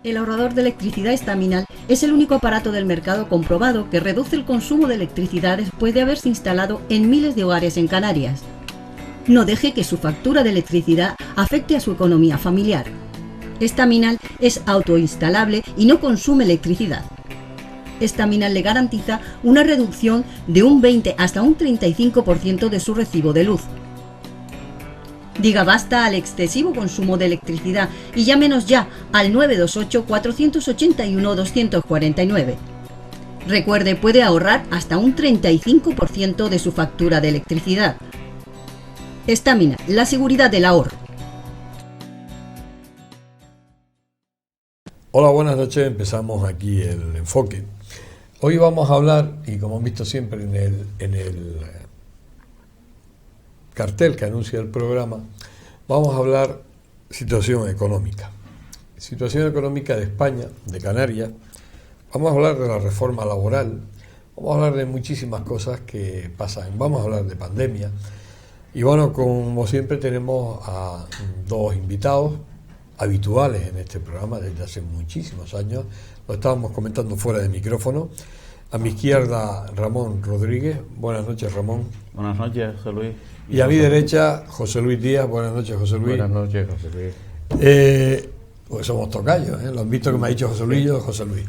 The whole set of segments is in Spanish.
El ahorrador de electricidad Estaminal es el único aparato del mercado comprobado que reduce el consumo de electricidad después de haberse instalado en miles de hogares en Canarias. No deje que su factura de electricidad afecte a su economía familiar. Estaminal es autoinstalable y no consume electricidad. Estaminal le garantiza una reducción de un 20 hasta un 35% de su recibo de luz. Diga basta al excesivo consumo de electricidad y llámenos ya al 928-481-249. Recuerde, puede ahorrar hasta un 35% de su factura de electricidad. Estaminal, la seguridad del ahorro. Hola, buenas noches. Empezamos aquí el enfoque. Hoy vamos a hablar, y como han visto siempre en el cartel que anuncia el programa, vamos a hablar situación económica de España, de Canarias. Vamos a hablar de la reforma laboral, vamos a hablar de muchísimas cosas que pasan, vamos a hablar de pandemia. Y bueno, como siempre tenemos a dos invitados habituales en este programa desde hace muchísimos años. Lo estábamos comentando fuera de micrófono. A mi izquierda, Ramón Rodríguez. Buenas noches, Ramón. Buenas noches, José Luis. Y a mi derecha, José Luis Díaz. Buenas noches, José Luis. Buenas noches, José Luis. Pues somos tocayos, ¿eh? Lo han visto que me ha dicho José Luis, yo José Luis.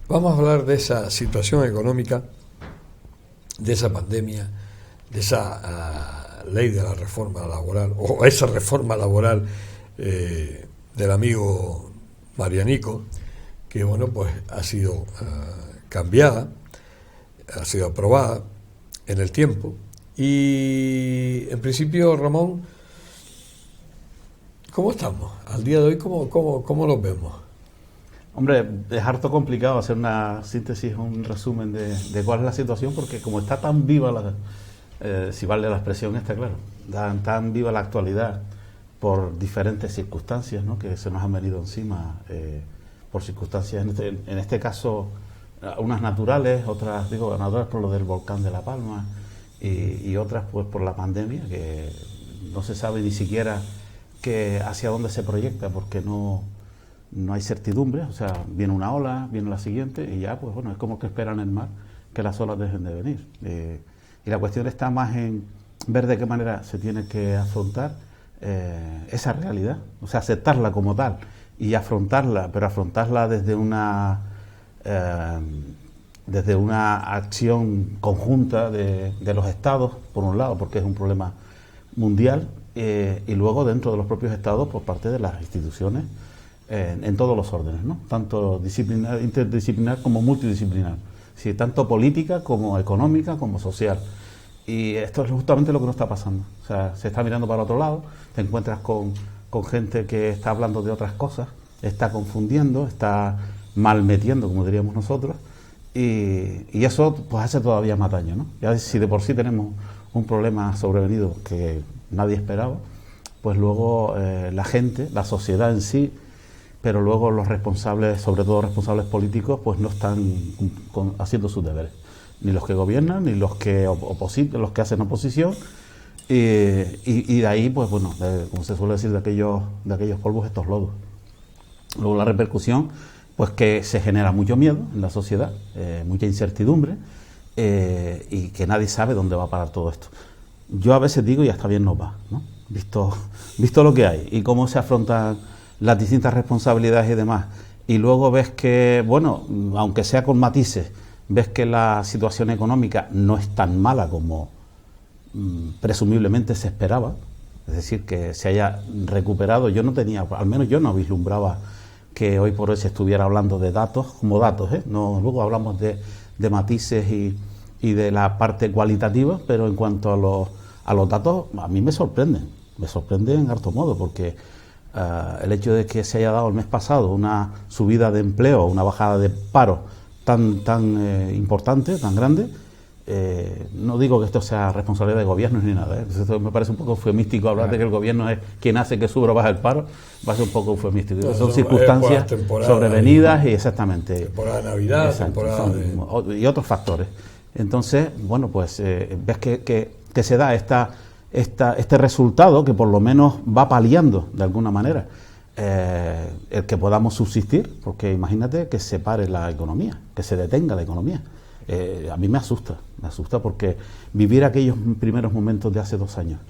Vamos a hablar de esa situación económica, de esa pandemia, de esa ley de la reforma laboral, o esa reforma laboral del amigo Marianico, que bueno, pues ha sido cambiada, ha sido aprobada en el tiempo. Y en principio, Ramón, ¿cómo estamos? Al día de hoy, ¿cómo los vemos? Hombre, es harto complicado hacer una síntesis, un resumen de cuál es la situación, porque como está tan viva, si vale la expresión esta, claro, tan viva la actualidad por diferentes circunstancias, ¿no?, que se nos han venido encima, por circunstancias, en este caso, unas naturales, otras, naturales por lo del volcán de La Palma, y otras pues por la pandemia, que no se sabe ni siquiera hacia dónde se proyecta, porque no hay certidumbre. O sea, viene una ola, viene la siguiente, y ya, pues bueno, es como que esperan en el mar que las olas dejen de venir. Y la cuestión está más en ver de qué manera se tiene que afrontar esa realidad, o sea, aceptarla como tal y afrontarla, pero afrontarla desde una acción conjunta de los estados, por un lado, porque es un problema mundial, y luego dentro de los propios estados por parte de las instituciones en todos los órdenes, ¿no?, tanto interdisciplinar como multidisciplinar, sí, tanto política como económica como social. Y esto es justamente lo que no está pasando. O sea, se está mirando para otro lado, te encuentras con gente que está hablando de otras cosas, está confundiendo, está malmetiendo, como diríamos nosotros, y eso pues hace todavía más daño, ¿no? Ya si de por sí tenemos un problema sobrevenido que nadie esperaba, pues luego la gente, la sociedad en sí, pero luego los responsables, sobre todo responsables políticos, pues no están haciendo sus deberes, ni los que gobiernan, ni los que hacen oposición, y de ahí, pues bueno, como se suele decir, de aquellos polvos estos lodos. Luego la repercusión, pues que se genera mucho miedo en la sociedad, mucha incertidumbre, y que nadie sabe dónde va a parar todo esto. Yo a veces digo, y hasta bien nos va, ¿no? Visto lo que hay y cómo se afrontan las distintas responsabilidades y demás, y luego ves que, bueno, aunque sea con matices, ves que la situación económica no es tan mala como presumiblemente se esperaba, es decir, que se haya recuperado. Al menos yo no vislumbraba que hoy por hoy se estuviera hablando de datos como datos, ¿eh? No, luego hablamos de matices y de la parte cualitativa, pero en cuanto a los datos, a mí me sorprende en harto modo, porque el hecho de que se haya dado el mes pasado una subida de empleo, una bajada de paro tan importante, tan grande, no digo que esto sea responsabilidad de gobiernos ni nada, ¿eh? Esto me parece un poco eufemístico hablar de que el gobierno es quien hace que suba o baja el paro, va a ser un poco eufemístico. Son circunstancias sobrevenidas y exactamente. Temporada de Navidad, exacto, y otros factores. Entonces, bueno, pues ves que se da este resultado que por lo menos va paliando de alguna manera el que podamos subsistir, porque imagínate que se pare la economía, que se detenga la economía. A mí me asusta porque vivir aquellos primeros momentos de hace 2 años,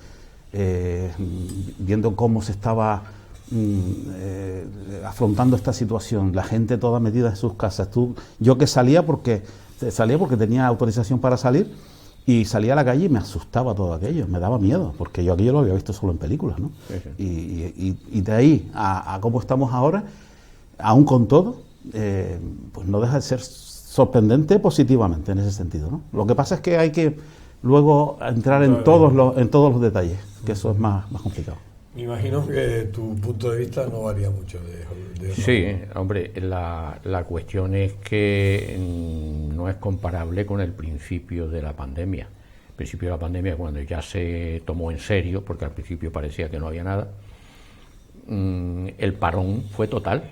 viendo cómo se estaba afrontando esta situación, la gente toda metida en sus casas, yo que salía porque tenía autorización para salir, y salía a la calle y me asustaba todo aquello, me daba miedo, porque yo aquello lo había visto solo en películas, ¿no? Sí. Y de ahí a cómo estamos ahora, aún con todo, pues no deja de ser sorprendente positivamente en ese sentido, ¿no? Lo que pasa es que hay que luego entrar en todos los detalles, que eso es más complicado. Me imagino que tu punto de vista no varía mucho de Sí, hombre, la cuestión es que no es comparable con el principio de la pandemia. El principio de la pandemia, cuando ya se tomó en serio, porque al principio parecía que no había nada, el parón fue total.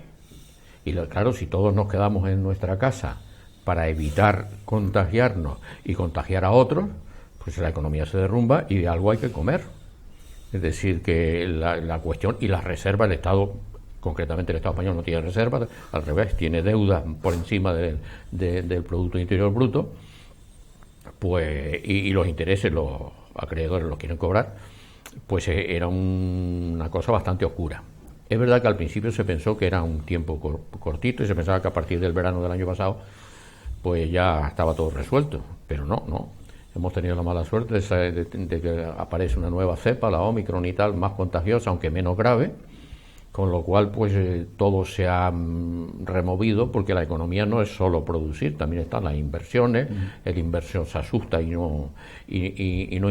Y claro, si todos nos quedamos en nuestra casa para evitar contagiarnos y contagiar a otros, pues la economía se derrumba y de algo hay que comer. Es decir, que la cuestión y las reservas, el Estado, concretamente el Estado español no tiene reservas, al revés, tiene deuda por encima del Producto Interior Bruto, pues y los intereses, los acreedores los quieren cobrar, pues era una cosa bastante oscura. Es verdad que al principio se pensó que era un tiempo cortito y se pensaba que a partir del verano del año pasado pues ya estaba todo resuelto, pero no. Hemos tenido la mala suerte de que aparece una nueva cepa, la Omicron y tal, más contagiosa, aunque menos grave, con lo cual pues todo se ha removido, porque la economía no es solo producir, también están las inversiones, el inversor se asusta y no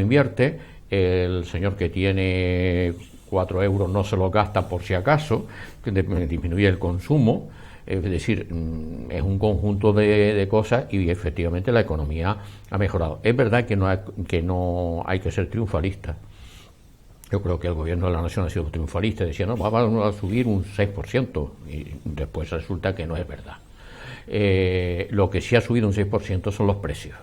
invierte, el señor que tiene 4 euros no se los gasta por si acaso, que disminuye el consumo. Es decir, es un conjunto de cosas y efectivamente la economía ha mejorado. Es verdad que no hay que ser triunfalista. Yo creo que el gobierno de la nación ha sido triunfalista, decía, no, vamos a subir un 6%, y después resulta que no es verdad. Lo que sí ha subido un 6% son los precios.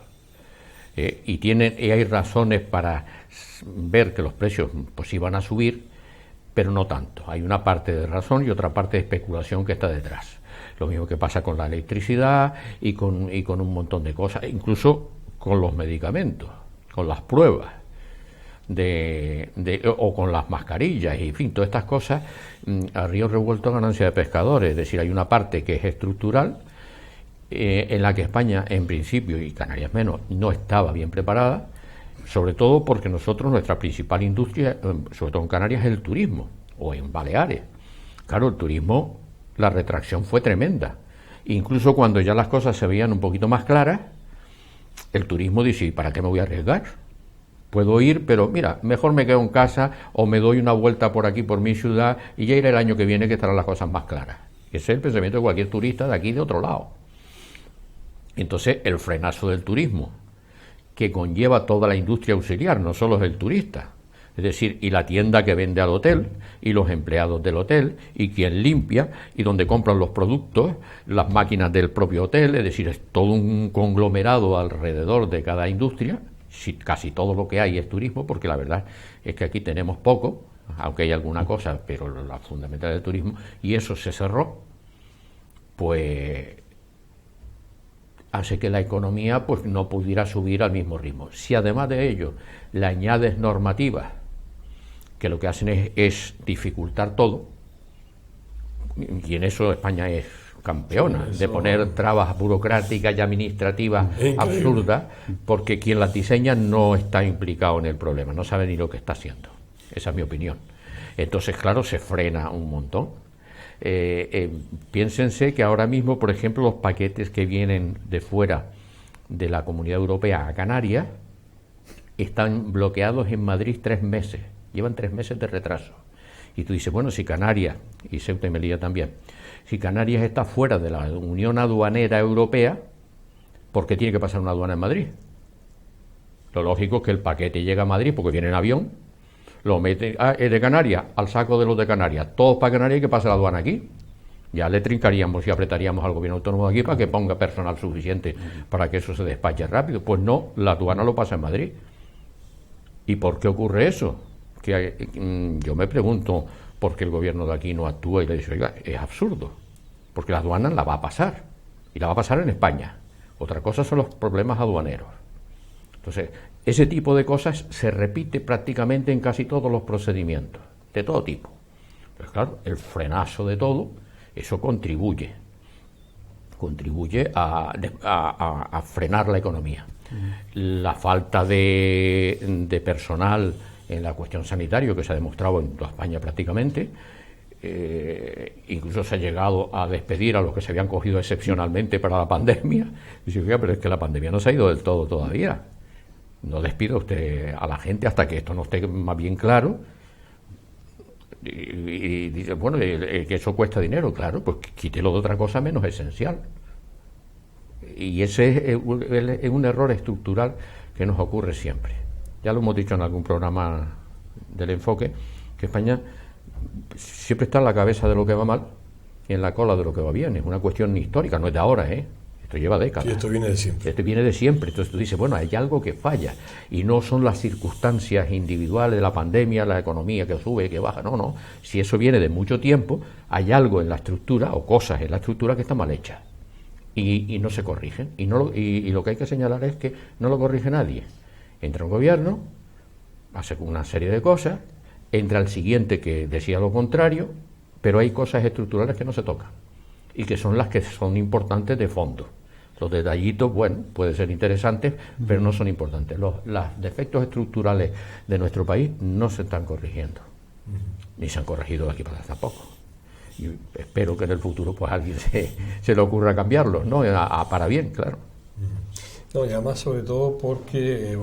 Y hay razones para ver que los precios pues sí van a subir, pero no tanto. Hay una parte de razón y otra parte de especulación que está detrás. Lo mismo que pasa con la electricidad y con un montón de cosas, incluso con los medicamentos, con las pruebas o con las mascarillas, y en fin, todas estas cosas, a río revuelto ganancia de pescadores. Es decir, hay una parte que es estructural, en la que España, en principio, y Canarias menos, no estaba bien preparada, sobre todo porque nuestra principal industria, sobre todo en Canarias, es el turismo, o en Baleares. Claro, el turismo, la retracción fue tremenda. Incluso cuando ya las cosas se veían un poquito más claras, el turismo dice, ¿para qué me voy a arriesgar? Puedo ir, pero mira, mejor me quedo en casa o me doy una vuelta por aquí, por mi ciudad, y ya iré el año que viene, que estarán las cosas más claras. Ese es el pensamiento de cualquier turista de aquí de otro lado. Entonces, el frenazo del turismo, que conlleva toda la industria auxiliar, no solo es el turista. Es decir, y la tienda que vende al hotel, y los empleados del hotel, y quien limpia, y donde compran los productos, las máquinas del propio hotel, es decir, es todo un conglomerado alrededor de cada industria. Casi todo lo que hay es turismo, porque la verdad es que aquí tenemos poco, aunque hay alguna cosa, pero la fundamental es el turismo, y eso se cerró, pues hace que la economía pues no pudiera subir al mismo ritmo. Si además de ello le añades normativas que lo que hacen es dificultar todo, y en eso España es campeona, de poner trabas burocráticas y administrativas absurdas, porque quien las diseña no está implicado en el problema, no sabe ni lo que está haciendo. Esa es mi opinión. Entonces, claro, se frena un montón. Piénsense que ahora mismo, por ejemplo, los paquetes que vienen de fuera de la Comunidad Europea a Canarias están bloqueados en Madrid 3 meses, llevan 3 meses de retraso. Y tú dices, bueno, si Canarias, y Ceuta y Melilla también, si Canarias está fuera de la Unión Aduanera Europea, ¿por qué tiene que pasar una aduana en Madrid? Lo lógico es que el paquete llega a Madrid porque viene en avión, lo mete de Canarias al saco de los de Canarias, todos para Canarias, y que pase la aduana aquí. Ya le trincaríamos y apretaríamos al gobierno autónomo de aquí para que ponga personal suficiente para que eso se despache rápido. Pues no, la aduana lo pasa en Madrid. ¿Y por qué ocurre eso? Que yo me pregunto, porque el gobierno de aquí no actúa y le dice, oiga, es absurdo, porque la aduana la va a pasar, y la va a pasar en España. Otra cosa son los problemas aduaneros. Entonces, ese tipo de cosas se repite prácticamente en casi todos los procedimientos, de todo tipo. Pues claro, el frenazo de todo, eso contribuye a frenar la economía. La falta de personal en la cuestión sanitaria, que se ha demostrado en toda España prácticamente, incluso se ha llegado a despedir a los que se habían cogido excepcionalmente para la pandemia. Y dice, oiga, pero es que la pandemia no se ha ido del todo todavía. No despida usted a la gente hasta que esto no esté más bien claro. Y dice, bueno, que eso cuesta dinero, claro, pues quítelo de otra cosa menos esencial. Y ese es un error estructural que nos ocurre siempre. Ya lo hemos dicho en algún programa del Enfoque, que España siempre está en la cabeza de lo que va mal y en la cola de lo que va bien. Es una cuestión histórica, no es de ahora, Esto lleva décadas. Sí, esto viene de siempre. Esto viene de siempre. Entonces tú dices, bueno, hay algo que falla. Y no son las circunstancias individuales de la pandemia, la economía que sube, que baja. No, no. Si eso viene de mucho tiempo, hay algo en la estructura o cosas en la estructura que están mal hechas. Y no se corrigen. Y lo que hay que señalar es que no lo corrige nadie. Entra un gobierno, hace una serie de cosas, entra el siguiente que decía lo contrario, pero hay cosas estructurales que no se tocan. Y que son las que son importantes de fondo. Los detallitos, bueno, pueden ser interesantes, pero no son importantes. Los defectos estructurales de nuestro país no se están corrigiendo, ni se han corregido de aquí para atrás tampoco. Y espero que en el futuro pues a alguien se le ocurra cambiarlos, ¿no? Para bien, claro. No, y además sobre todo porque,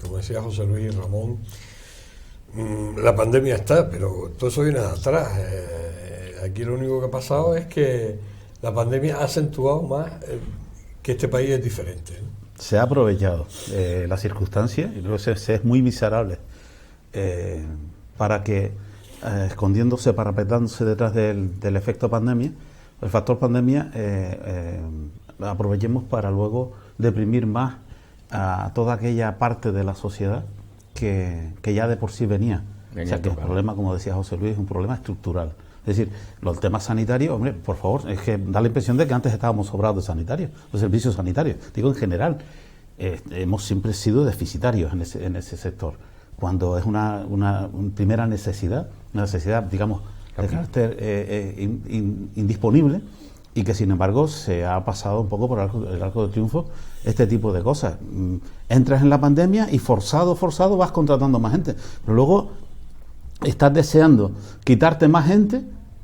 como decía José Luis Ramón, la pandemia está, pero todo eso viene de atrás. Aquí lo único que ha pasado es que la pandemia ha acentuado más que este país es diferente, ¿no? Se ha aprovechado la circunstancia, y creo que se es muy miserable, para que, escondiéndose, parapetándose detrás del efecto pandemia, el factor pandemia, aprovechemos para luego deprimir más a toda aquella parte de la sociedad que ya de por sí venía. O sea, que el problema, como decía José Luis, es un problema estructural. Es decir, los temas sanitarios, hombre, por favor, es que da la impresión de que antes estábamos sobrados de sanitarios, de servicios sanitarios. Digo, en general, hemos siempre sido deficitarios en ese sector. Cuando es una primera necesidad, una necesidad, digamos, de carácter indisponible, y que sin embargo se ha pasado un poco por el arco de triunfo este tipo de cosas. Entras en la pandemia y forzado vas contratando más gente, pero luego estás deseando quitarte más gente,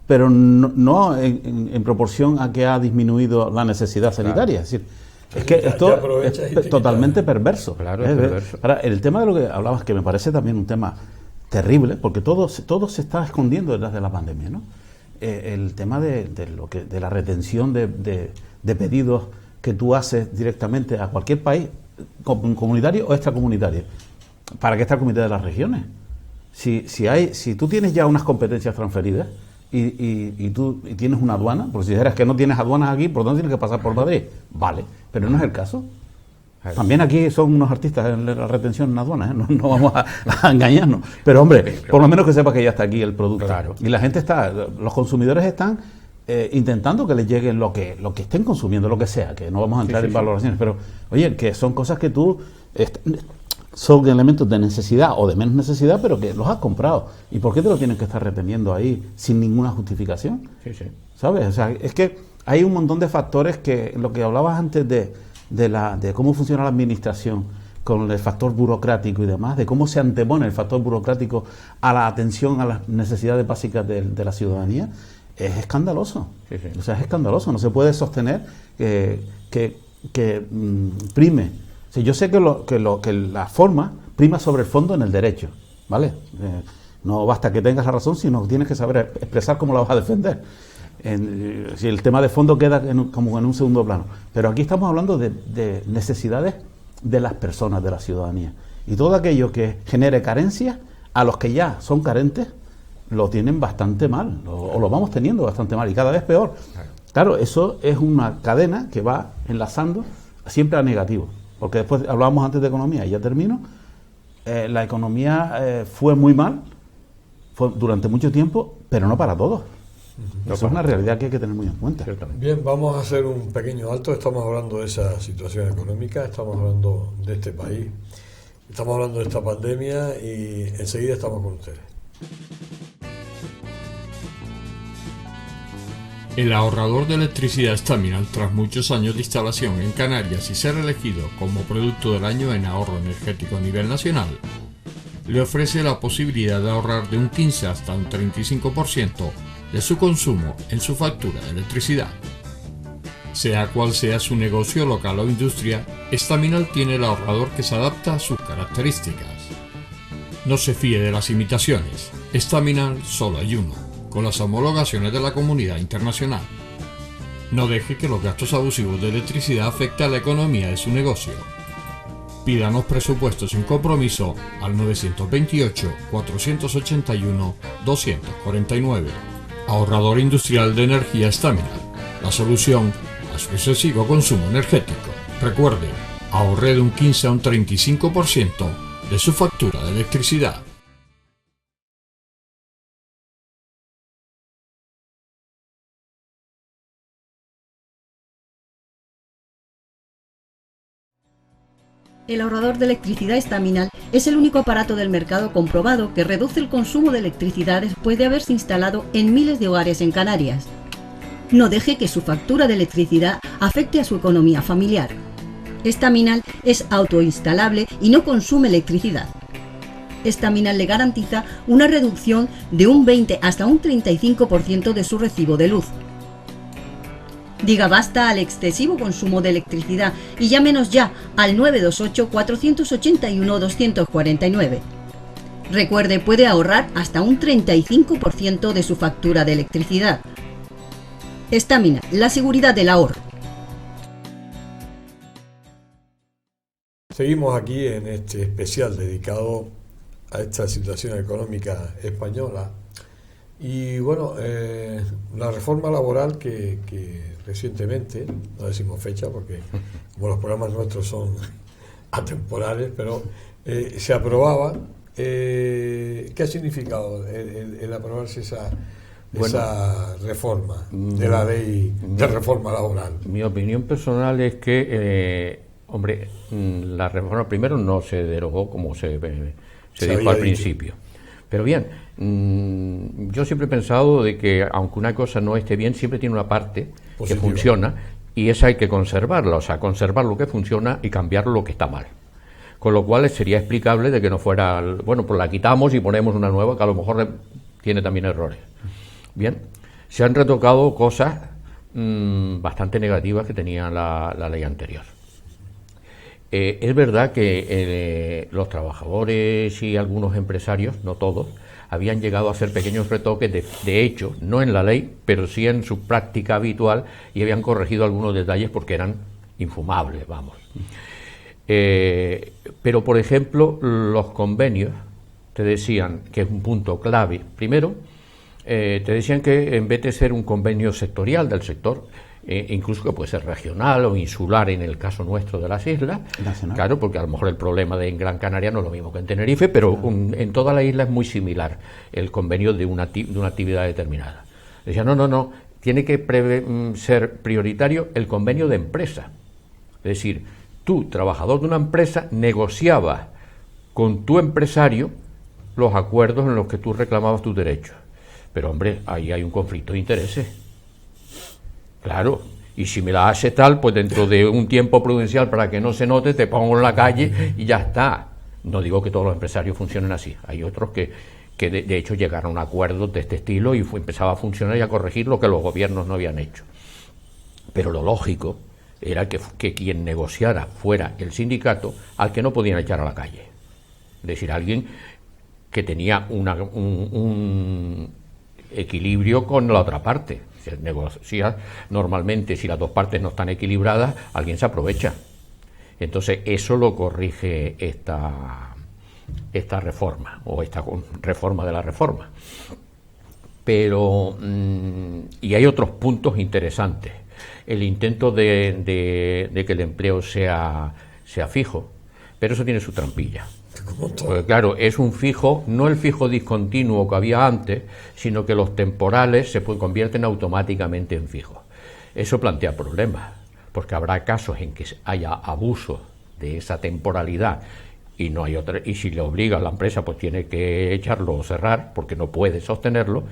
pero no en proporción a que ha disminuido la necesidad sanitaria. Claro. Es decir, es que esto es totalmente perverso. Claro, es perverso. Ahora, el tema de lo que hablabas, que me parece también un tema terrible, porque todo se está escondiendo detrás de la pandemia, ¿no? El tema de la retención de pedidos que tú haces directamente a cualquier país, comunitario o extracomunitario. ¿Para qué extracomunitario de las regiones? Si tú tienes ya unas competencias transferidas y tú tienes una aduana, porque si dijeras que no tienes aduanas aquí, por dónde tienes que pasar por Madrid, vale, pero no es el caso. También aquí son unos artistas en la retención en aduanas, no vamos a engañarnos, pero hombre, por lo menos que sepa que ya está aquí el producto. Claro. Y la gente los consumidores están intentando que les llegue lo que estén consumiendo, lo que sea, que no vamos a entrar en valoraciones, pero oye, que son cosas que tú son elementos de necesidad o de menos necesidad, pero que los has comprado. ¿Y por qué te lo tienen que estar reteniendo ahí sin ninguna justificación? ¿Sabes? O sea, es que hay un montón de factores que, lo que hablabas antes de cómo funciona la administración con el factor burocrático y demás, de cómo se antepone el factor burocrático a la atención a las necesidades básicas de la ciudadanía, es escandaloso. O sea, es escandaloso. No se puede sostener que prime. O sea, yo sé que la forma prima sobre el fondo en el derecho, ¿vale? No basta que tengas la razón, sino que tienes que saber expresar cómo la vas a defender. Si el tema de fondo queda como en un segundo plano. Pero aquí estamos hablando de necesidades de las personas, de la ciudadanía. Y todo aquello que genere carencias, a los que ya son carentes, lo tienen bastante mal, o lo vamos teniendo bastante mal, y cada vez peor. Claro, eso es una cadena que va enlazando siempre a negativo. Porque después hablábamos antes de economía, y ya termino. La economía fue muy mal, fue durante mucho tiempo, pero no para todos. Eso es una realidad que hay que tener muy en cuenta. Bien, vamos a hacer un pequeño alto. Estamos hablando de esa situación económica, estamos hablando de este país, estamos hablando de esta pandemia y enseguida estamos con ustedes. El ahorrador de electricidad Staminal, tras muchos años de instalación en Canarias y ser elegido como producto del año en ahorro energético a nivel nacional, le ofrece la posibilidad de ahorrar de un 15 hasta un 35% de su consumo en su factura de electricidad. Sea cual sea su negocio local o industria, Staminal tiene el ahorrador que se adapta a sus características. No se fíe de las imitaciones, Staminal solo hay uno, con las homologaciones de la comunidad internacional. No deje que los gastos abusivos de electricidad afecten a la economía de su negocio. Pídanos presupuestos sin compromiso al 928-481-249. Ahorrador industrial de energía Staminal, la solución a su excesivo consumo energético. Recuerde, ahorre de un 15 a un 35% de su factura de electricidad. El ahorrador de electricidad Staminal es el único aparato del mercado comprobado que reduce el consumo de electricidad después de haberse instalado en miles de hogares en Canarias. No deje que su factura de electricidad afecte a su economía familiar. Staminal es autoinstalable y no consume electricidad. Staminal le garantiza una reducción de un 20 hasta un 35% de su recibo de luz. Diga basta al excesivo consumo de electricidad y llámenos ya al 928-481-249. Recuerde, puede ahorrar hasta un 35% de su factura de electricidad. Staminal, la seguridad del ahorro. Seguimos aquí en este especial dedicado a esta situación económica española y bueno, la reforma laboral que recientemente, no decimos fecha porque como los programas nuestros son atemporales, pero se aprobaba. ¿Qué ha significado el aprobarse esa reforma de la ley de reforma laboral? Mi opinión personal es que, la reforma primero no se derogó como se dijo al principio. Pero bien, yo siempre he pensado de que aunque una cosa no esté bien, siempre tiene una parte positiva, que funciona, y esa hay que conservarla, o sea, conservar lo que funciona y cambiar lo que está mal. Con lo cual sería explicable de que no fuera, bueno, pues la quitamos y ponemos una nueva que a lo mejor tiene también errores. Bien, se han retocado cosas bastante negativas que tenía la ley anterior. Es verdad que los trabajadores y algunos empresarios, no todos, habían llegado a hacer pequeños retoques, de hecho, no en la ley, pero sí en su práctica habitual, y habían corregido algunos detalles porque eran infumables, vamos. Pero, por ejemplo, los convenios te decían, que es un punto clave, primero, te decían que en vez de ser un convenio sectorial del sector, incluso que puede ser regional o insular en el caso nuestro de las islas, nacional. Claro, porque a lo mejor el problema en Gran Canaria no es lo mismo que en Tenerife, pero en toda la isla es muy similar el convenio de una actividad determinada. Decía, no, tiene que ser prioritario el convenio de empresa. Es decir, tú, trabajador de una empresa, negociabas con tu empresario los acuerdos en los que tú reclamabas tus derechos. Pero, hombre, ahí hay un conflicto de intereses. Claro, y si me la hace tal, pues dentro de un tiempo prudencial para que no se note, te pongo en la calle y ya está. No digo que todos los empresarios funcionen así. Hay otros que de hecho llegaron a acuerdos de este estilo y empezaba a funcionar y a corregir lo que los gobiernos no habían hecho. Pero lo lógico era que quien negociara fuera el sindicato al que no podían echar a la calle. Es decir, alguien que tenía un equilibrio con la otra parte. Se negocia normalmente, si las dos partes no están equilibradas, alguien se aprovecha. Entonces eso lo corrige esta reforma, o esta reforma de la reforma. Pero y hay otros puntos interesantes. El intento de que el empleo sea fijo, Pero eso tiene su trampilla. Como todo. Porque claro, es un fijo, no el fijo discontinuo que había antes, sino que los temporales se convierten automáticamente en fijos. Eso plantea problemas, porque habrá casos en que haya abuso de esa temporalidad y no hay otra, y si le obliga a la empresa, pues tiene que echarlo o cerrar, porque no puede sostenerlo.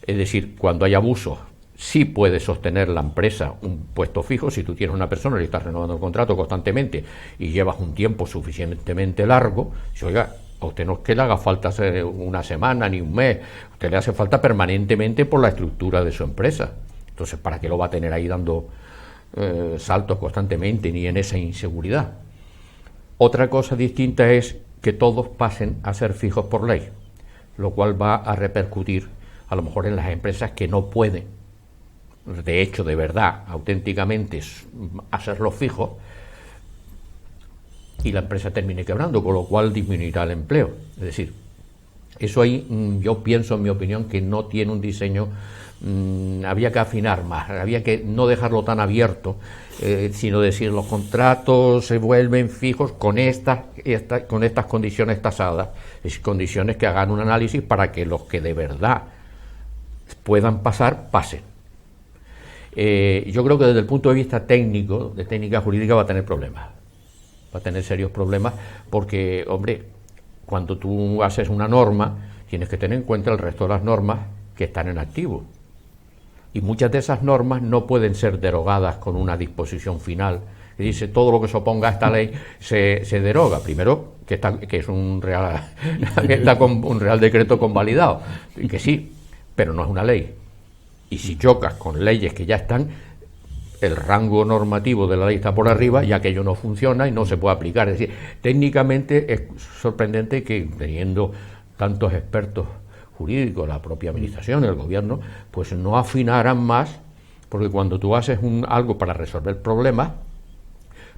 Es decir, cuando hay abuso, sí puede sostener la empresa un puesto fijo. Si tú tienes una persona y le estás renovando el contrato constantemente y llevas un tiempo suficientemente largo, si, oiga, a usted no es que le haga falta una semana ni un mes, a usted le hace falta permanentemente por la estructura de su empresa. Entonces, ¿para qué lo va a tener ahí dando saltos constantemente ni en esa inseguridad? Otra cosa distinta es que todos pasen a ser fijos por ley, lo cual va a repercutir a lo mejor en las empresas que no pueden, de hecho, de verdad, auténticamente, hacerlos fijos, y la empresa termine quebrando, con lo cual disminuirá el empleo. Es decir, eso ahí yo pienso, en mi opinión, que no tiene un diseño, había que afinar más, había que no dejarlo tan abierto, sino decir, los contratos se vuelven fijos con estas condiciones tasadas, es decir, condiciones que hagan un análisis para que los que de verdad puedan pasar, pasen. Yo creo que desde el punto de vista técnico, de técnica jurídica, va a tener problemas, va a tener serios problemas, porque, hombre, cuando tú haces una norma, tienes que tener en cuenta el resto de las normas que están en activo. Y muchas de esas normas no pueden ser derogadas con una disposición final que dice todo lo que se oponga a esta ley se deroga. Primero, que es un real decreto convalidado, y que sí, pero no es una ley. Y si chocas con leyes que ya están, el rango normativo de la ley está por arriba y aquello no funciona y no se puede aplicar. Es decir, técnicamente es sorprendente que, teniendo tantos expertos jurídicos, la propia administración, el gobierno, pues no afinaran más, porque cuando tú haces algo para resolver problemas,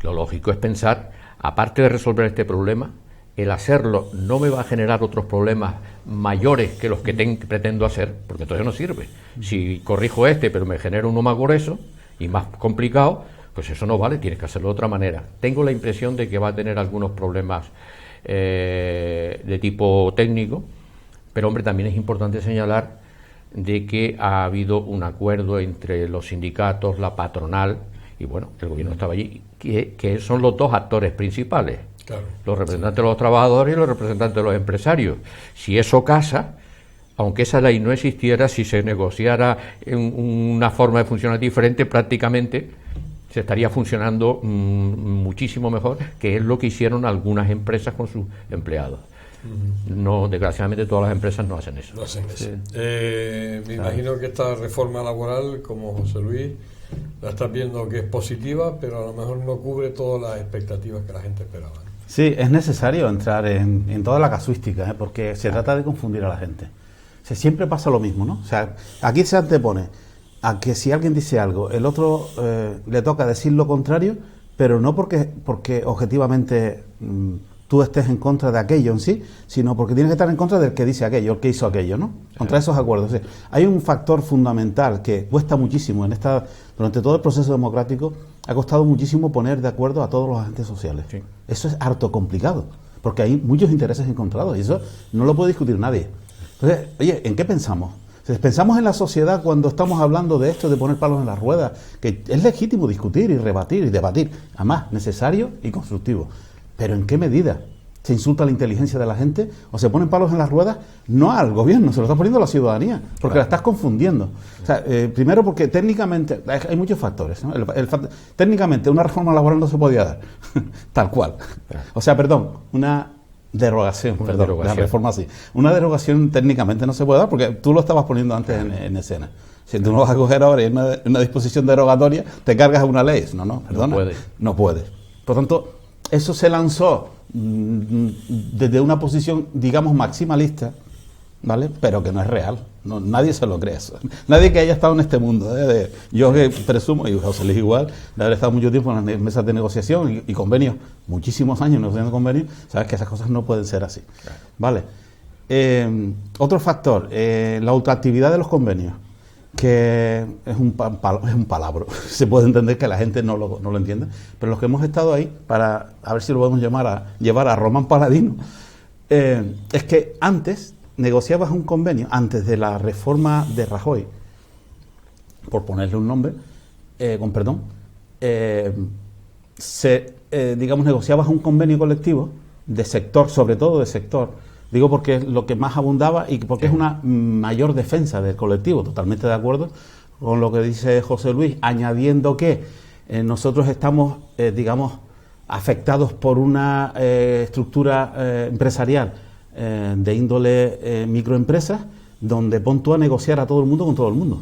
lo lógico es pensar, aparte de resolver este problema, el hacerlo no me va a generar otros problemas mayores que los que pretendo hacer, porque entonces no sirve. Si corrijo pero me genero uno más grueso y más complicado, pues eso no vale, tienes que hacerlo de otra manera. Tengo la impresión de que va a tener algunos problemas de tipo técnico, pero, hombre, también es importante señalar de que ha habido un acuerdo entre los sindicatos, la patronal, y bueno, el gobierno estaba allí, que son los dos actores principales, claro, los representantes de los trabajadores y los representantes de los empresarios. Si eso casa, aunque esa ley no existiera, si se negociara una forma de funcionar diferente, prácticamente se estaría funcionando muchísimo mejor, que es lo que hicieron algunas empresas con sus empleados. No, desgraciadamente todas las empresas no hacen eso. No hacen eso. Sí. Me imagino que esta reforma laboral, como José Luis, la estás viendo que es positiva, pero a lo mejor no cubre todas las expectativas que la gente esperaba. Sí, es necesario entrar en toda la casuística, porque se trata de confundir a la gente. O sea, siempre pasa lo mismo, ¿no? O sea, aquí se antepone a que si alguien dice algo, el otro le toca decir lo contrario, pero no porque objetivamente tú estés en contra de aquello en sí, sino porque tienes que estar en contra del que dice aquello, el que hizo aquello, ¿no? Contra esos acuerdos. Sí. Hay un factor fundamental que cuesta muchísimo durante todo el proceso democrático, ha costado muchísimo poner de acuerdo a todos los agentes sociales. Sí. Eso es harto complicado, porque hay muchos intereses encontrados y eso no lo puede discutir nadie. Entonces, oye, ¿en qué pensamos? Pensamos en la sociedad cuando estamos hablando de esto, de poner palos en las ruedas, que es legítimo discutir y rebatir y debatir, además necesario y constructivo. ¿Pero en qué medida se insulta la inteligencia de la gente o se ponen palos en las ruedas? No al gobierno, se lo está poniendo a la ciudadanía, porque la estás confundiendo. O sea, primero porque técnicamente, hay muchos factores, ¿no? Técnicamente una reforma laboral no se podía dar, tal cual. O sea, una derogación. La reforma así. Una derogación técnicamente no se puede dar porque tú lo estabas poniendo antes en escena. Si tú no vas a coger ahora y una disposición derogatoria, te cargas a una ley. Perdona. No puedes. Por tanto, eso se lanzó desde una posición, digamos, maximalista, ¿vale? Pero que no es real. Nadie se lo cree eso. Nadie que haya estado en este mundo. Yo que presumo, y José Luis igual, de haber estado mucho tiempo en las mesas de negociación y convenios, muchísimos años negociando convenios, sabes que esas cosas no pueden ser así. Claro. ¿Vale? Otro factor, la ultraactividad de los convenios. que es un palabro. Se puede entender que la gente no lo entiende, pero los que hemos estado ahí, para a ver si lo podemos llevar a Román Paladino, es que antes negociabas un convenio, antes de la reforma de Rajoy, por ponerle un nombre, negociabas un convenio colectivo de sector, sobre todo de sector. Digo porque es lo que más abundaba y porque es una mayor defensa del colectivo. Totalmente de acuerdo con lo que dice José Luis, añadiendo que nosotros estamos, afectados por una estructura empresarial de índole microempresas, donde pon tú a negociar a todo el mundo con todo el mundo.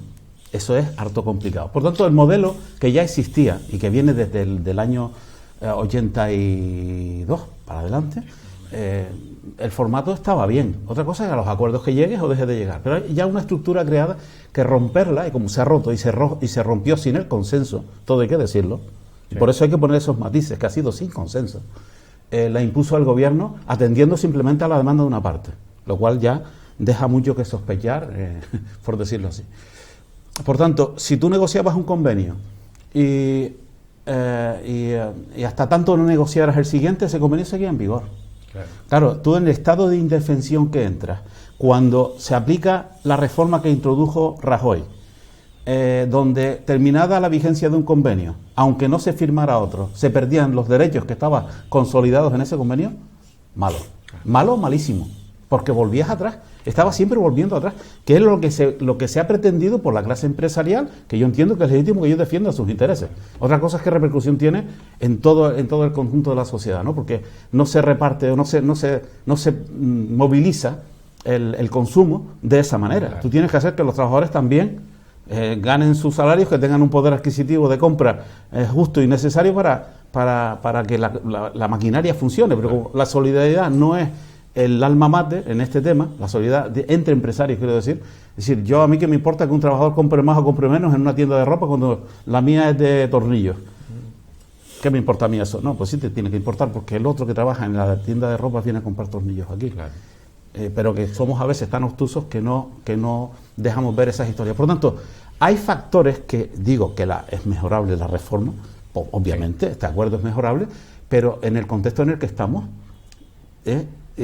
Eso es harto complicado. Por tanto, el modelo que ya existía y que viene desde el año 82 para adelante, el formato estaba bien. Otra cosa es a los acuerdos que llegues o dejes de llegar. Pero hay ya una estructura creada que romperla, y como se ha roto y se rompió sin el consenso, todo hay que decirlo, sí. Por eso hay que poner esos matices, que ha sido sin consenso. La impuso el gobierno atendiendo simplemente a la demanda de una parte, lo cual ya deja mucho que sospechar, por decirlo así. Por tanto, si tú negociabas un convenio y hasta tanto no negociaras el siguiente, ese convenio seguía en vigor. Claro, tú en el estado de indefensión que entras, cuando se aplica la reforma que introdujo Rajoy, donde terminada la vigencia de un convenio, aunque no se firmara otro, se perdían los derechos que estaban consolidados en ese convenio, malo, malísimo, porque volvías atrás, estaba siempre volviendo atrás, que es lo que se ha pretendido por la clase empresarial, que yo entiendo que es legítimo que ellos defiendan sus intereses. Otra cosa es qué repercusión tiene en todo el conjunto de la sociedad, ¿no? Porque no se reparte o no se moviliza el consumo de esa manera. Claro. Tú tienes que hacer que los trabajadores también ganen sus salarios, que tengan un poder adquisitivo de compra justo y necesario para que la maquinaria funcione. Pero como la solidaridad no es el alma mater en este tema, la solidaridad entre empresarios, quiero decir. Es decir, a mí que me importa que un trabajador compre más o compre menos en una tienda de ropa cuando la mía es de tornillos. ¿Qué me importa a mí eso? No, pues sí te tiene que importar, porque el otro que trabaja en la tienda de ropa viene a comprar tornillos aquí. Claro. Pero que somos a veces tan obtusos que no dejamos ver esas historias. Por lo tanto, hay factores que digo que es mejorable la reforma, obviamente, sí. Este acuerdo es mejorable, pero en el contexto en el que estamos,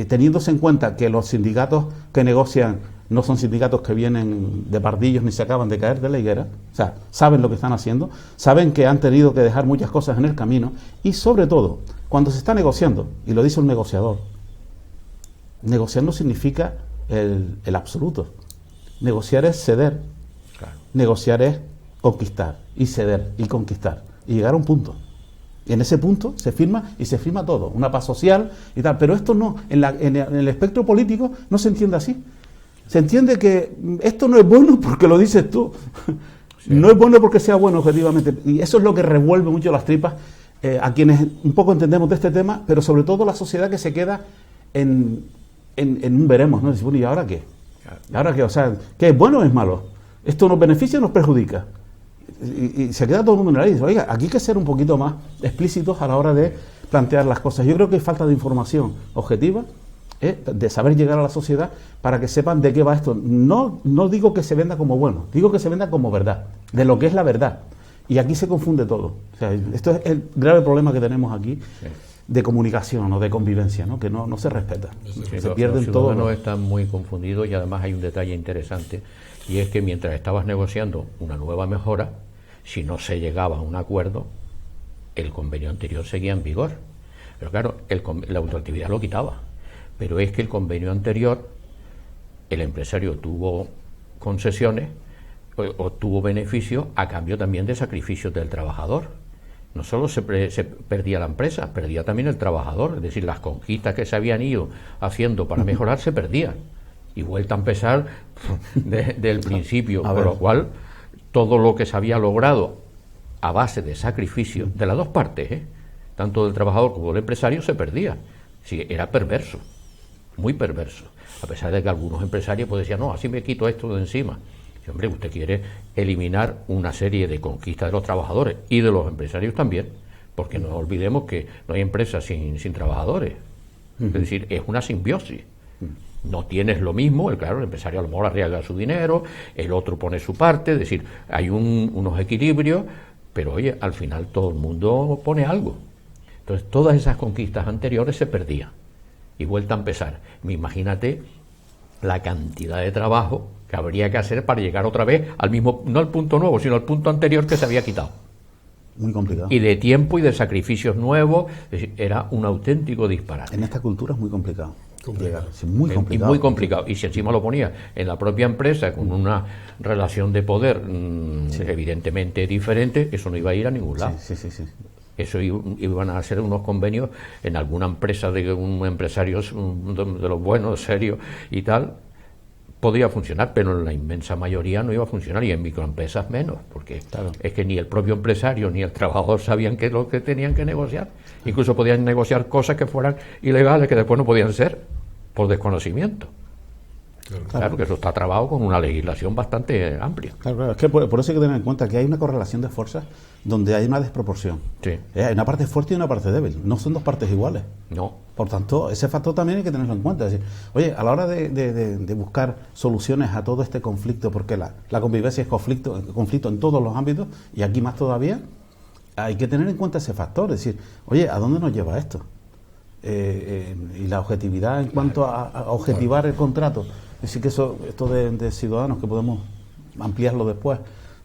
teniéndose en cuenta que los sindicatos que negocian no son sindicatos que vienen de pardillos ni se acaban de caer de la higuera, o sea, saben lo que están haciendo, saben que han tenido que dejar muchas cosas en el camino, y sobre todo, cuando se está negociando, y lo dice un negociador, negociar no significa el absoluto. Negociar es ceder, claro. Negociar es conquistar, y ceder, y conquistar, y llegar a un punto. Y en ese punto se firma, y se firma todo, una paz social y tal. Pero esto no, en el espectro político no se entiende así. Se entiende que esto no es bueno porque lo dices tú. Sí. No es bueno porque sea bueno objetivamente. Y eso es lo que revuelve mucho las tripas a quienes un poco entendemos de este tema, pero sobre todo la sociedad que se queda en un veremos, ¿no? Dice, bueno, ¿y ahora qué? ¿Y ahora qué? O sea, ¿qué es bueno o es malo? ¿Esto nos beneficia o nos perjudica? Y se queda todo el mundo en la ley. Dice, oiga, aquí hay que ser un poquito más explícitos a la hora de plantear las cosas. Yo creo que hay falta de información objetiva, de saber llegar a la sociedad para que sepan de qué va esto. No digo que se venda como bueno, digo que se venda como verdad, de lo que es la verdad. Y aquí se confunde todo. O sea, esto es el grave problema que tenemos aquí, de comunicación o de convivencia, ¿no? Que no se respeta. Sí, se pierden todo. Los ciudadanos están muy confundidos, y además hay un detalle interesante, y es que mientras estabas negociando una nueva mejora, si no se llegaba a un acuerdo, el convenio anterior seguía en vigor. Pero claro, la ultraactividad lo quitaba. Pero es que el convenio anterior, el empresario tuvo concesiones o tuvo beneficios a cambio también de sacrificios del trabajador. No solo se perdía la empresa, perdía también el trabajador. Es decir, las conquistas que se habían ido haciendo para mejorar se perdían. Y vuelta a empezar del principio. Por lo cual, todo lo que se había logrado a base de sacrificio de las dos partes, tanto del trabajador como del empresario, se perdía. Sí, era perverso, muy perverso. A pesar de que algunos empresarios pues decían, no, así me quito esto de encima. Y, hombre, usted quiere eliminar una serie de conquistas de los trabajadores y de los empresarios también, porque no olvidemos que no hay empresas sin trabajadores. Es decir, es una simbiosis. No tienes lo mismo, claro, el empresario a lo mejor arriesga su dinero, el otro pone su parte, es decir, hay unos equilibrios, pero oye, al final todo el mundo pone algo. Entonces todas esas conquistas anteriores se perdían y vuelta a empezar. Imagínate la cantidad de trabajo que habría que hacer para llegar otra vez al mismo, no al punto nuevo, sino al punto anterior que se había quitado. Muy complicado. Y de tiempo y de sacrificios nuevos, es decir, era un auténtico disparate. En esta cultura es muy complicado. Complicado. Sí, muy complicado. Y muy complicado. Y si encima lo ponía en la propia empresa con una relación de poder evidentemente diferente, eso no iba a ir a ningún lado. Sí. Eso iban a hacer unos convenios en alguna empresa de un empresario de los buenos, serios y tal, podía funcionar, pero en la inmensa mayoría no iba a funcionar, y en microempresas menos, porque claro, es que ni el propio empresario ni el trabajador sabían qué es lo que tenían que negociar. Incluso podían negociar cosas que fueran ilegales, que después no podían ser, por desconocimiento. Claro que eso está trabado con una legislación bastante amplia. Claro. Es que por eso hay que tener en cuenta que hay una correlación de fuerzas donde hay una desproporción. Sí. Hay una parte fuerte y una parte débil. No son dos partes iguales. No. Por tanto, ese factor también hay que tenerlo en cuenta. Es decir, oye, a la hora de buscar soluciones a todo este conflicto, porque la convivencia es conflicto en todos los ámbitos, y aquí más todavía, hay que tener en cuenta ese factor. Es decir, oye, ¿a dónde nos lleva esto? Y la objetividad en cuanto a objetivar el contrato. Es decir, que esto de ciudadanos, que podemos ampliarlo después,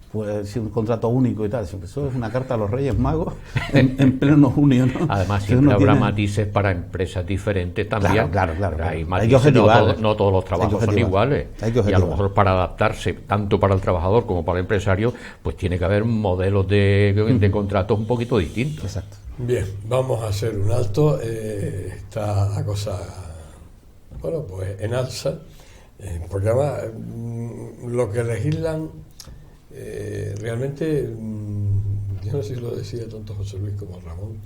pues si un contrato único y tal, eso es una carta a los Reyes Magos en pleno junio, ¿no? Además, siempre habrá matices para empresas diferentes también. Claro. Hay Hay que objetivar. no todos los trabajos son iguales. Y a lo mejor para adaptarse, tanto para el trabajador como para el empresario, pues tiene que haber modelos de contratos un poquito distintos. Exacto. Bien, vamos a hacer un alto. Está la cosa, bueno, pues en alza, porque además lo que legislan realmente, yo no sé si lo decía tanto José Luis como Ramón,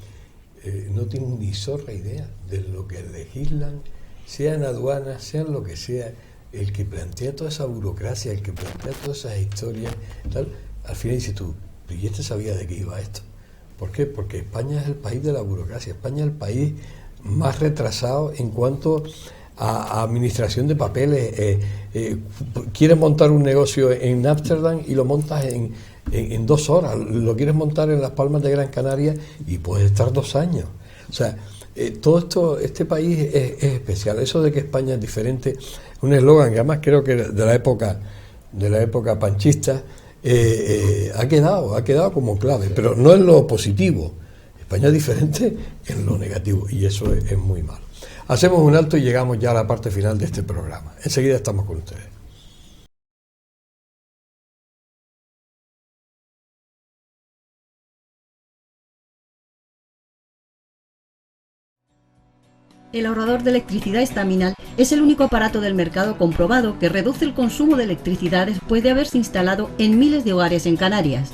no tienen ni zorra idea de lo que legislan, sean aduanas, sean lo que sea. El que plantea toda esa burocracia, el que plantea todas esas historias, tal, al final dices tú, ¿y este sabía de qué iba esto? ¿Por qué? Porque España es el país de la burocracia. España es el país más retrasado en cuanto a administración de papeles. Quieres montar un negocio en Ámsterdam y lo montas en 2 horas. Lo quieres montar en Las Palmas de Gran Canaria y puedes estar 2 años. O sea, todo esto, este país es especial. Eso de que España es diferente, un eslogan que además creo que de la época panchista, ha quedado como clave, pero no en lo positivo. España es diferente en lo negativo, y eso es muy malo. Hacemos un alto y llegamos ya a la parte final de este programa. Enseguida estamos con ustedes. El ahorrador de electricidad estaminal es el único aparato del mercado comprobado que reduce el consumo de electricidad después de haberse instalado en miles de hogares en Canarias.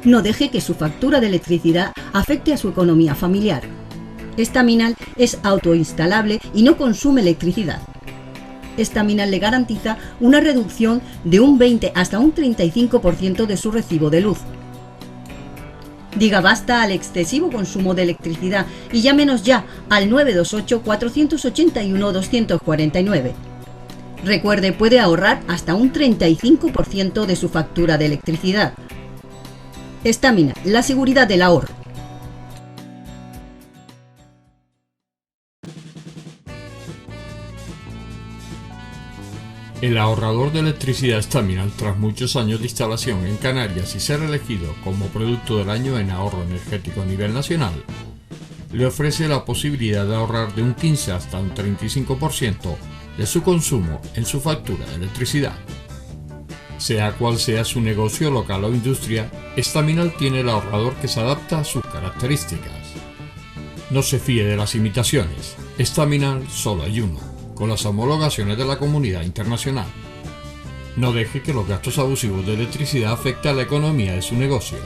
No deje que su factura de electricidad afecte a su economía familiar. Estaminal es autoinstalable y no consume electricidad. Estaminal le garantiza una reducción de un 20 hasta un 35% de su recibo de luz. Diga basta al excesivo consumo de electricidad y llámenos ya al 928-481-249. Recuerde, puede ahorrar hasta un 35% de su factura de electricidad. Estaminal, la seguridad del ahorro. El ahorrador de electricidad Estaminal, tras muchos años de instalación en Canarias y ser elegido como producto del año en ahorro energético a nivel nacional, le ofrece la posibilidad de ahorrar de un 15 hasta un 35% de su consumo en su factura de electricidad. Sea cual sea su negocio local o industria, Estaminal tiene el ahorrador que se adapta a sus características. No se fíe de las imitaciones, Estaminal solo hay uno, con las homologaciones de la comunidad internacional. No deje que los gastos abusivos de electricidad afecten a la economía de su negocio.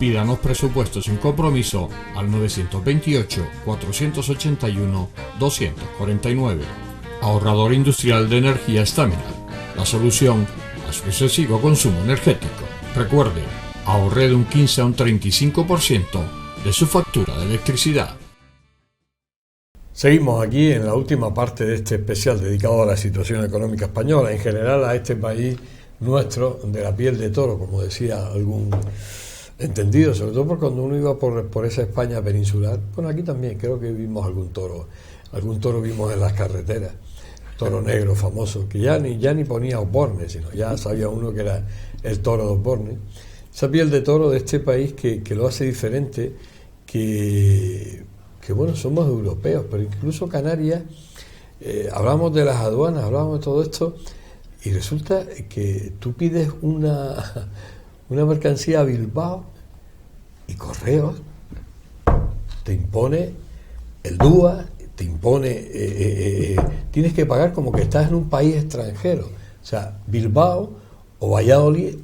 Pídanos presupuestos sin compromiso al 928-481-249. Ahorrador industrial de energía Estaminal, la solución a su excesivo consumo energético. Recuerde, ahorre de un 15 a un 35% de su factura de electricidad. Seguimos aquí en la última parte de este especial dedicado a la situación económica española, en general a este país nuestro de la piel de toro, como decía algún entendido, sobre todo porque cuando uno iba por esa España peninsular, bueno, aquí también creo que vimos algún toro vimos en las carreteras, toro negro famoso, que ya ni ponía Osborne, sino ya sabía uno que era el toro de Osborne. Esa piel de toro de este país que lo hace diferente, que bueno, somos europeos, pero incluso Canarias, hablamos de las aduanas, hablamos de todo esto, y resulta que tú pides una mercancía a Bilbao y Correos te impone el DUA, te impone, tienes que pagar como que estás en un país extranjero. O sea, Bilbao o Valladolid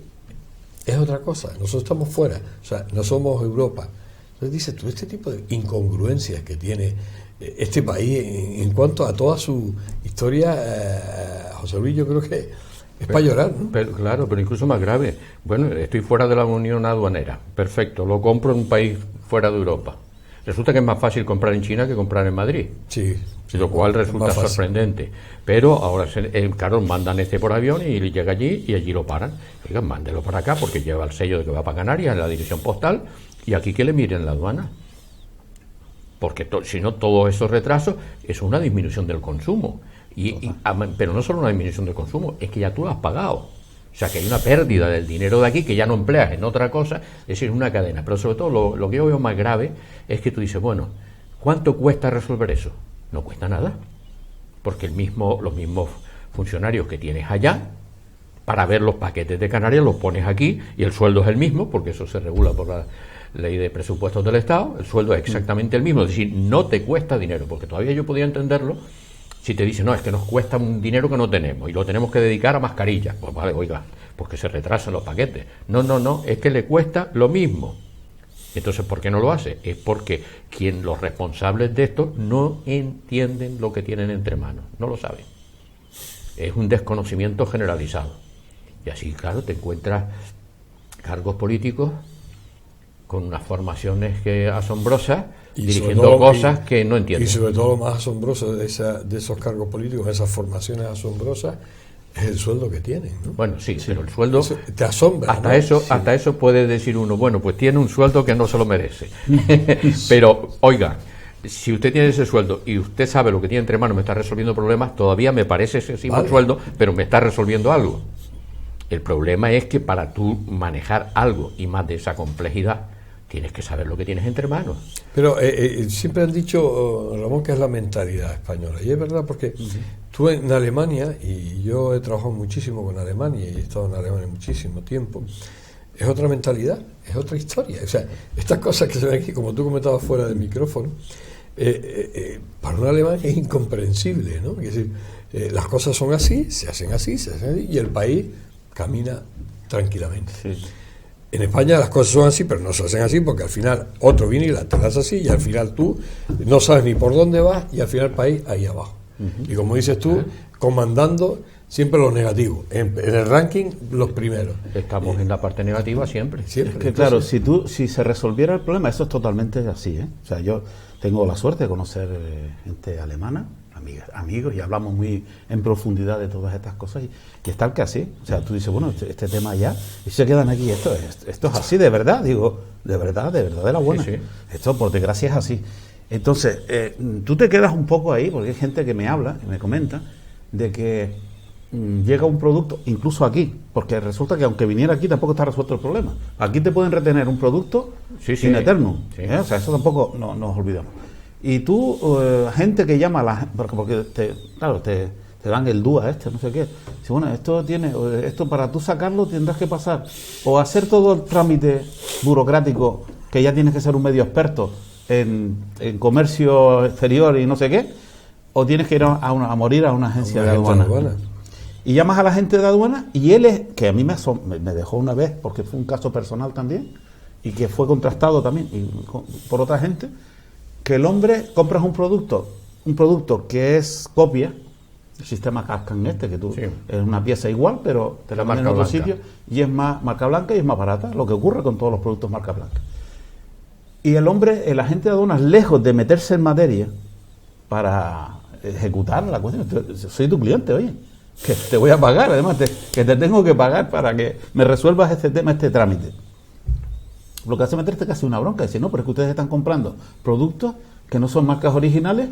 es otra cosa, nosotros estamos fuera, o sea, no somos Europa. Entonces dices tú, este tipo de incongruencias que tiene este país en cuanto a toda su historia, José Luis, yo creo que es para llorar, ¿no? Claro, pero incluso más grave. Bueno, estoy fuera de la Unión Aduanera, perfecto, lo compro en un país fuera de Europa. Resulta que es más fácil comprar en China que comprar en Madrid. Sí. Lo cual resulta sorprendente. Pero ahora, claro, mandan por avión y llega allí y allí lo paran. Oigan, mándelo para acá porque lleva el sello de que va para Canarias en la dirección postal y aquí que le miren la aduana. Porque si no, todos esos retrasos es una disminución del consumo. Pero no solo una disminución del consumo, es que ya tú lo has pagado. O sea, que hay una pérdida del dinero de aquí que ya no empleas en otra cosa, es decir, una cadena. Pero sobre todo lo que yo veo más grave es que tú dices, bueno, ¿cuánto cuesta resolver eso? No cuesta nada, porque los mismos funcionarios que tienes allá, para ver los paquetes de Canarias, los pones aquí y el sueldo es el mismo, porque eso se regula por la ley de presupuestos del Estado, el sueldo es exactamente el mismo, es decir, no te cuesta dinero, porque todavía yo podía entenderlo si te dicen, no, es que nos cuesta un dinero que no tenemos y lo tenemos que dedicar a mascarillas. Pues vale, oiga, porque se retrasan los paquetes. No, es que le cuesta lo mismo. Entonces, ¿por qué no lo hace? Es porque los responsables de esto no entienden lo que tienen entre manos, no lo saben. Es un desconocimiento generalizado. Y así, claro, te encuentras cargos políticos con unas formaciones asombrosas, dirigiendo cosas que no entienden. Y sobre todo lo más asombroso de esos cargos políticos, de esas formaciones asombrosas, es el sueldo que tienen, ¿no? Bueno, sí, pero el sueldo... Eso te asombra, hasta, ¿no? Hasta eso puede decir uno, bueno, pues tiene un sueldo que no se lo merece. Pero, oiga, si usted tiene ese sueldo y usted sabe lo que tiene entre manos, me está resolviendo problemas, todavía me parece excesivo el sueldo, pero me está resolviendo algo. El problema es que para tú manejar algo y más de esa complejidad, tienes que saber lo que tienes entre manos. Pero siempre han dicho, Ramón, que es la mentalidad española. Y es verdad, porque tú en Alemania, y yo he trabajado muchísimo con Alemania y he estado en Alemania muchísimo tiempo, es otra mentalidad, es otra historia. O sea, estas cosas que se ven aquí, como tú comentabas fuera del micrófono, para un alemán es incomprensible, ¿no? Es decir, las cosas son así, se hacen así, y el país camina tranquilamente. Sí. En España las cosas son así, pero no se hacen así porque al final otro viene y las te las así y al final tú no sabes ni por dónde vas y al final el país ahí abajo. Y como dices tú, comandando siempre los negativos. En el ranking, los primeros. Estamos en la parte negativa siempre. Es que claro, si se resolviera el problema, eso es totalmente así, ¿eh? O sea, yo tengo la suerte de conocer gente alemana, amigos, y hablamos muy en profundidad de todas estas cosas y es tal que así. O sea, tú dices, bueno, este tema ya, y se quedan aquí, esto es así de verdad, digo, de verdad de la buena. Sí. Esto por desgracia es así. Entonces, tú te quedas un poco ahí, porque hay gente que me habla, que me comenta, de que llega un producto, incluso aquí, porque resulta que aunque viniera aquí tampoco está resuelto el problema. Aquí te pueden retener un producto sin eternum. Sí. O sea, eso tampoco nos olvidamos. Y tú, gente que llama porque te dan el DUA no sé qué. Dice, bueno, esto para tú sacarlo tendrás que pasar o hacer todo el trámite burocrático, que ya tienes que ser un medio experto en comercio exterior y no sé qué, o tienes que ir a morir a una agencia de aduana. Y llamas a la gente de aduana y él que a mí me dejó una vez, porque fue un caso personal también, y que fue contrastado también por otra gente, que el hombre compras un producto que es copia, el sistema Cascan que tú es una pieza igual, pero te la mandan en otro sitio y es más marca blanca y es más barata, lo que ocurre con todos los productos marca blanca. Y el agente de aduanas, lejos de meterse en materia, para ejecutar la cuestión. Soy tu cliente, oye, que te voy a pagar, además que te tengo que pagar para que me resuelvas este tema, este trámite. Lo que hace meterte casi una bronca, decir, no, pero es que ustedes están comprando productos que no son marcas originales,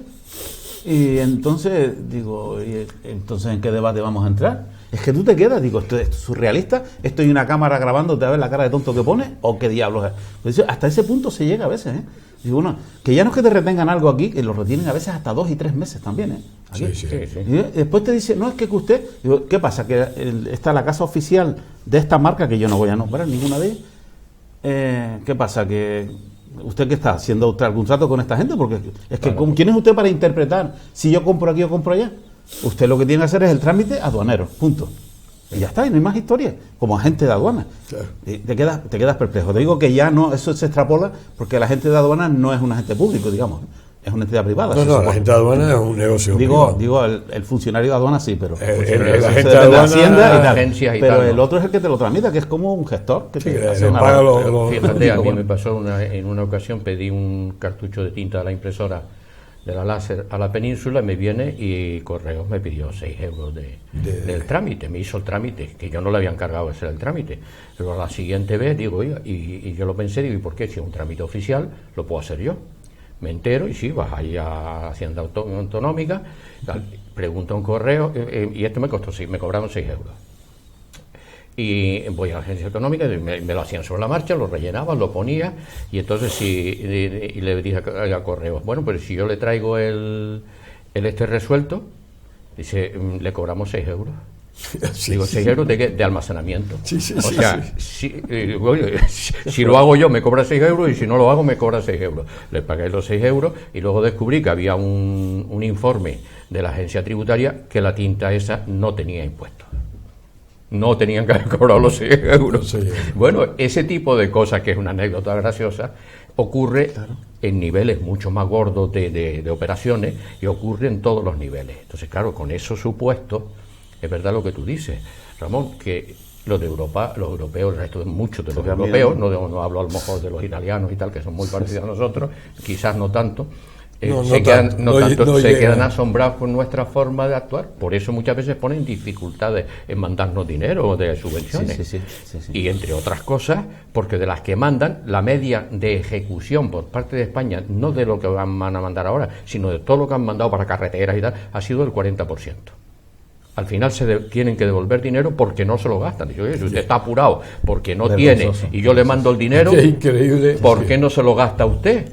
y entonces digo, entonces ¿en qué debate vamos a entrar? Es que tú te quedas, digo, ¿esto es surrealista? ¿Estoy en una cámara grabándote a ver la cara de tonto que pones? ¿O qué diablos es? Pues hasta ese punto se llega a veces, ¿eh? Digo, bueno, que ya no es que te retengan algo aquí, que lo retienen a veces hasta 2 y 3 meses también, ¿eh? Sí. Y después te dice, no, es que usted... Digo, ¿qué pasa? Que está la casa oficial de esta marca, que yo no voy a nombrar ninguna de ellas. ¿Qué pasa? Que... ¿Usted qué está haciendo algún trato con esta gente? Porque es que ¿quién es usted para interpretar si yo compro aquí o compro allá? Usted lo que tiene que hacer es el trámite aduanero, punto. Y ya está, y no hay más historia, como agente de aduana. Claro. Te quedas perplejo. Te digo que ya no, eso se extrapola, porque el agente de aduana no es un agente público, digamos, es una entidad privada. No, el agente de aduana es un negocio privado. Digo el funcionario de aduana sí, pero el agente de aduana, Hacienda y tal. Agencias y pero tal, el ¿no? otro es el que te lo tramita, que es como un gestor que te hace paga los Fíjate, a mí me pasó en una ocasión, pedí un cartucho de tinta de la impresora de la láser a la península, me viene y Correos me pidió 6 euros del trámite, me hizo el trámite, que yo no le había encargado de hacer el trámite, pero a la siguiente vez digo, oiga, y yo lo pensé, digo, ¿y por qué? Si es un trámite oficial, lo puedo hacer yo. Me entero y sí, vas ahí a Hacienda Autonómica, pregunto a un correo, y esto me costó, me cobraron 6 euros. Y voy a la agencia económica, me lo hacían sobre la marcha, lo rellenaban, lo ponía, y entonces y le dije a Correos, bueno, pero si yo le traigo el resuelto, dice, le cobramos 6 euros. Sí, digo, 6 euros de almacenamiento. Sí, o sea, si lo hago yo me cobra 6 euros y si no lo hago me cobra 6 euros. Le pagué los 6 euros y luego descubrí que había un informe de la agencia tributaria que la tinta esa no tenía impuestos. No tenían que haber cobrado los 6 euros. Sí. Bueno, ese tipo de cosas, que es una anécdota graciosa, ocurre en niveles mucho más gordos de operaciones y ocurre en todos los niveles. Entonces, claro, con esos supuestos, es verdad lo que tú dices, Ramón, que los de Europa, los europeos, el resto de muchos de los europeos, no hablo a lo mejor de los italianos y tal, que son muy parecidos a nosotros, quizás no tanto, se quedan asombrados con nuestra forma de actuar. Por eso muchas veces ponen dificultades en mandarnos dinero de subvenciones. Sí. Y entre otras cosas, porque de las que mandan, la media de ejecución por parte de España, no de lo que van a mandar ahora, sino de todo lo que han mandado para carreteras y tal, ha sido el 40%. Al final tienen que devolver dinero porque no se lo gastan. Digo, si usted está apurado porque no tiene y yo le mando el dinero, ¿por qué no se lo gasta usted?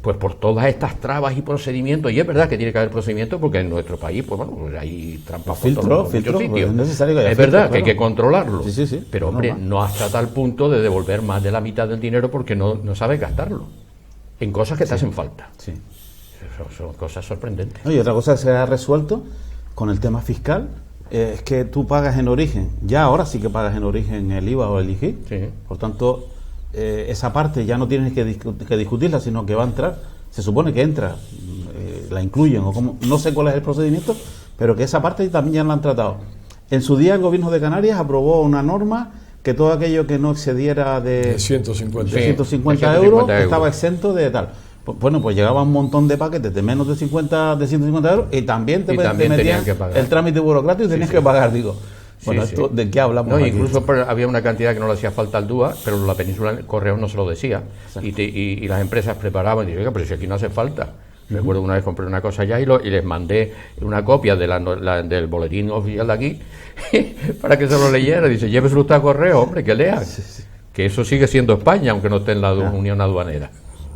Pues por todas estas trabas y procedimientos. Y es verdad que tiene que haber procedimientos porque en nuestro país, pues bueno, pues hay trampas por muchos sitios. Pues es necesario que haya verdad que hay que controlarlo. Sí. Pero hombre, no hasta tal punto de devolver más de la mitad del dinero porque no sabes gastarlo en cosas que te hacen falta. Sí. Son cosas sorprendentes. Y otra cosa que se ha resuelto con el tema fiscal es que tú pagas en origen, ya ahora sí que pagas en origen el IVA o el IGI, por tanto esa parte ya no tienes que discutirla, sino que va a entrar, se supone que entra, la incluyen o como, no sé cuál es el procedimiento, pero que esa parte también ya la han tratado. En su día el gobierno de Canarias aprobó una norma que todo aquello que no excediera de 150 euros estaba exento de tal. Bueno, pues llegaba un montón de paquetes de menos de 150 euros y también te metían el trámite burocrático y tenías que pagar, digo. Bueno, esto, ¿de qué hablamos? No, incluso había una cantidad que no le hacía falta al DUA, pero la península Correos no se lo decía. Y las empresas preparaban y dijeron, oiga, pero si aquí no hace falta. Recuerdo una vez compré una cosa allá y les mandé una copia del boletín oficial de aquí para que se lo leyera. Dice, lléveselo usted a Correo, hombre, que lea. Que eso sigue siendo España, aunque no esté en la Unión Aduanera.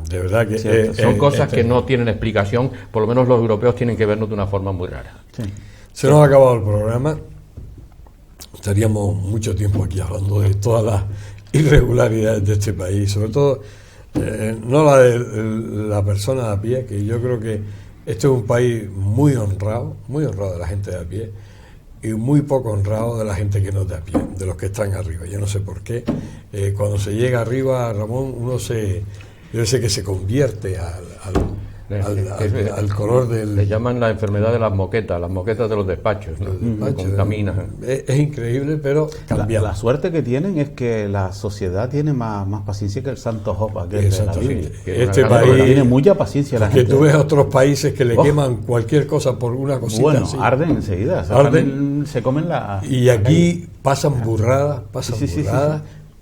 De verdad que son cosas que no tienen explicación, por lo menos los europeos tienen que vernos de una forma muy rara. Se nos ha acabado el programa, estaríamos mucho tiempo aquí hablando de todas las irregularidades de este país, sobre todo no la de la persona a pie, que yo creo que este es un país muy honrado de la gente de a pie y muy poco honrado de la gente que no es de a pie, de los que están arriba. Yo no sé por qué, cuando se llega arriba, Ramón, yo sé que se convierte al color del... Le llaman la enfermedad de las moquetas de los despachos, ¿no? Contaminan. Es increíble, pero cambia. La suerte que tienen es que la sociedad tiene más paciencia que el Santo Job, aquel de la Biblia. Este país tiene mucha paciencia la gente. Que tú ves otros países que le queman cualquier cosa por una cosita. Bueno, así. arden enseguida. Se comen la... Y aquí pasan burradas, Sí.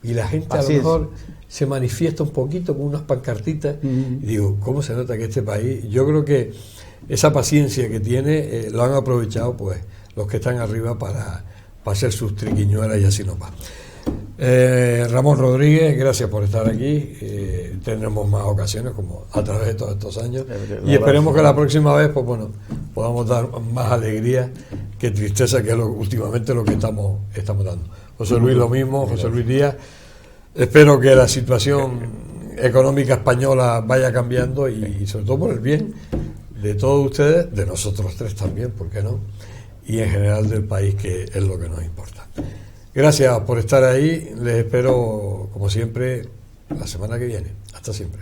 y la gente Así a lo mejor se manifiesta un poquito con unas pancartitas. Y digo, ¿cómo se nota que este país? Yo creo que esa paciencia que tiene lo han aprovechado pues los que están arriba para hacer sus triquiñuelas y así nos va. Ramón Rodríguez, gracias por estar aquí. Tendremos más ocasiones como a través de todos estos años y esperemos que la próxima vez pues bueno podamos dar más alegría que tristeza, que es últimamente lo que estamos dando. José Luis lo mismo, José Luis Díaz. Espero que la situación económica española vaya cambiando y sobre todo por el bien de todos ustedes, de nosotros tres también, ¿por qué no? Y en general del país, que es lo que nos importa. Gracias por estar ahí, les espero como siempre la semana que viene. Hasta siempre.